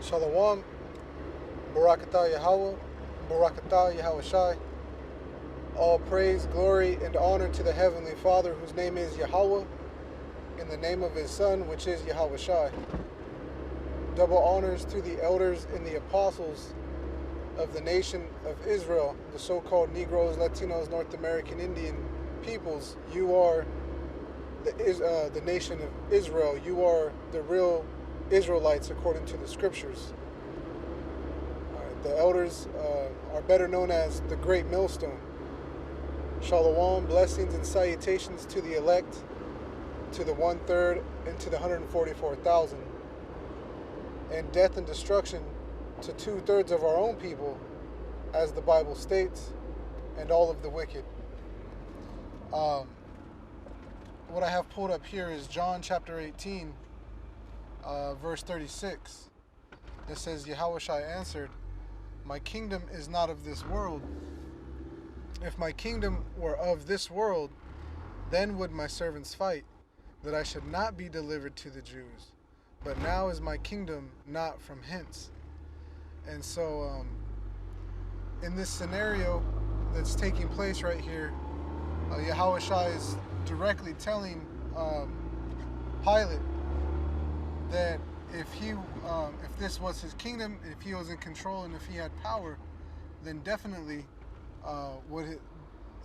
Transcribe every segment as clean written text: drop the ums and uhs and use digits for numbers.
Shalom, Barakatah Yahweh, Barakatah Yahweh Shai. All praise, glory, and honor to the Heavenly Father, whose name is Yahweh, in the name of His Son, which is Yahweh Shai. Double honors to the elders and the apostles of the nation of Israel, the so-called Negroes, Latinos, North American Indian peoples. You are the nation of Israel. You are the real Israelites according to the scriptures. The elders are better known as the Great Millstone. Shalom, blessings and salutations to the elect, to the 1/3, and to the 144,000. And death and destruction to 2/3 of our own people, as the Bible states, and all of the wicked. What I have pulled up here is John chapter 18, verse 36. It says, Yahushua answered, "My kingdom is not of this world. If my kingdom were of this world, then would my servants fight, that I should not be delivered to the Jews. But now is my kingdom not from hence." And so, in this scenario that's taking place right here, Yahushua is directly telling Pilate that if this was his kingdom, if he was in control, and if he had power, then definitely would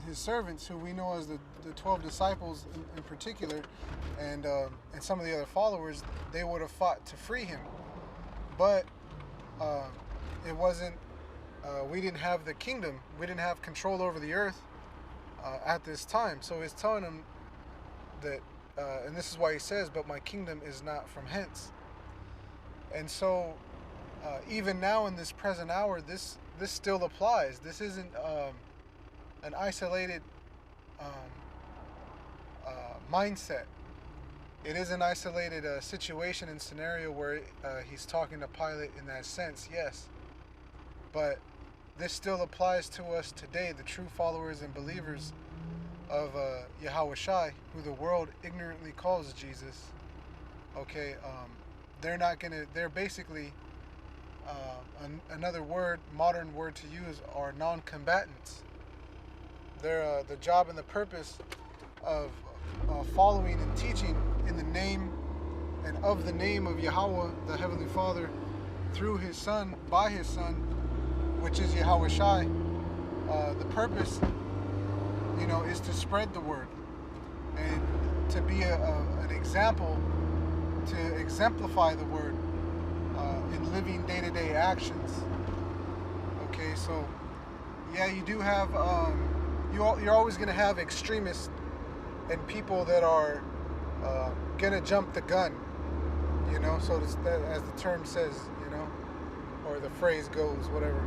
his servants, who we know as the 12 disciples in particular, and some of the other followers, they would have fought to free him. But it wasn't. We didn't have the kingdom. We didn't have control over the earth at this time. So he's telling them that, and this is why he says, "But my kingdom is not from hence." And so, even now in this present hour, this still applies. This isn't an isolated mindset. It is an isolated situation and scenario where he's talking to Pilate in that sense, yes. But this still applies to us today, the true followers and believers of Yahweh Shai, who the world ignorantly calls Jesus. Okay, they're basically, another word, modern word to use, are non-combatants. They're the job and the purpose of following and teaching in the name and of the name of Yahweh, the Heavenly Father, through His Son, by His Son, which is Yahweh Shai. The purpose, is to spread the word and to be an example, to exemplify the word in living day-to-day actions. Okay, so yeah, you do have, you're always going to have extremists and people that are going to jump the gun, so as the term says, or the phrase goes, whatever.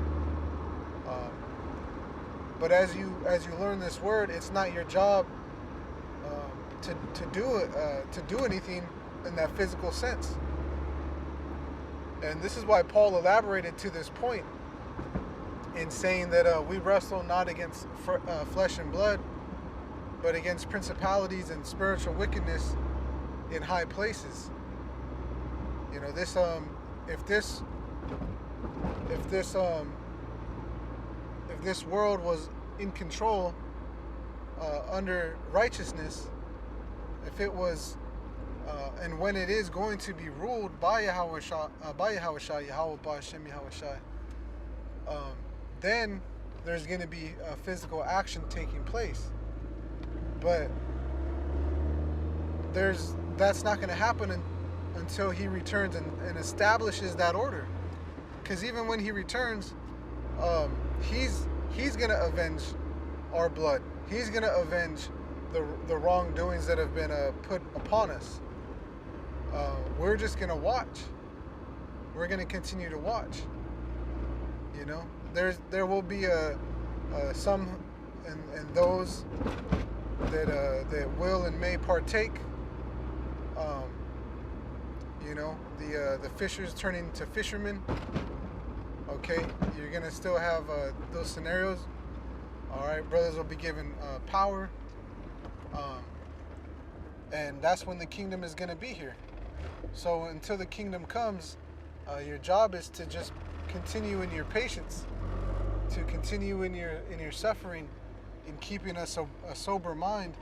But as you learn this word, it's not your job to do anything in that physical sense. And this is why Paul elaborated to this point in saying that we wrestle not against flesh and blood, but against principalities and spiritual wickedness in high places. If this world was in control under righteousness, if it was, and when it is going to be ruled by Yahweh Shai, Yahweh Ba'Shem Yahweh Shai, then there's going to be a physical action taking place. But that's not going to happen until He returns and establishes that order. Because even when He returns, He's going to avenge our blood. He's going to avenge the wrongdoings that have been put upon us. We're just going to watch. We're going to continue to watch. There will be some and those that will and may partake. The fishers turning to fishermen. Okay, you're gonna still have those scenarios. All right, brothers will be given power, and that's when the kingdom is gonna be here. So until the kingdom comes, Your job is to just continue in your patience, to continue in your suffering, in keeping a sober mind,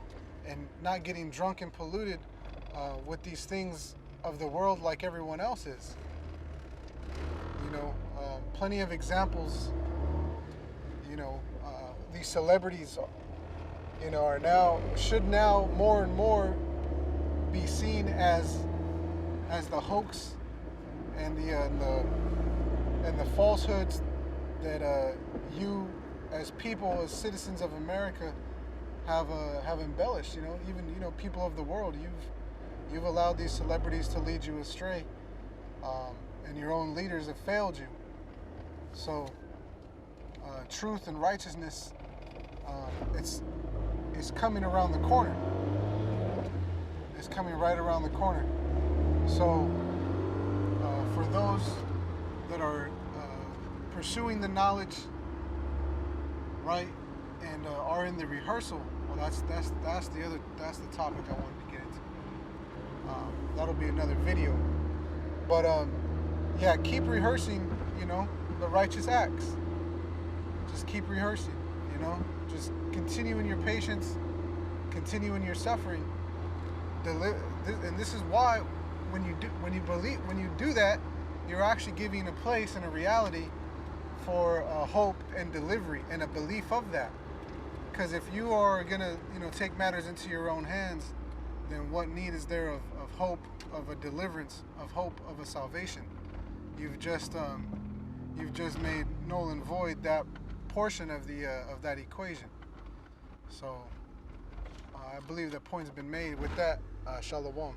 and not getting drunk and polluted with these things of the world like everyone else is. Plenty of examples. These celebrities, should now more and more be seen as the hoax and the falsehoods that you, as people, as citizens of America, have embellished. Even people of the world, you've allowed these celebrities to lead you astray, and your own leaders have failed you. So truth and righteousness, it's coming around the corner. It's coming right around the corner. So for those that are pursuing the knowledge, right, and are in the rehearsal, well, that's the topic I wanted to get into. That'll be another video. But yeah, keep rehearsing, the righteous acts. Just keep rehearsing, Just continue in your patience, continue in your suffering. And this is why when you do that, you're actually giving a place and a reality for hope and delivery and a belief of that. Because if you are gonna, take matters into your own hands, then what need is there of hope, of a deliverance, of hope, of a salvation? You've just made null and void that portion of that equation. So I believe that point's been made. With that, shalom.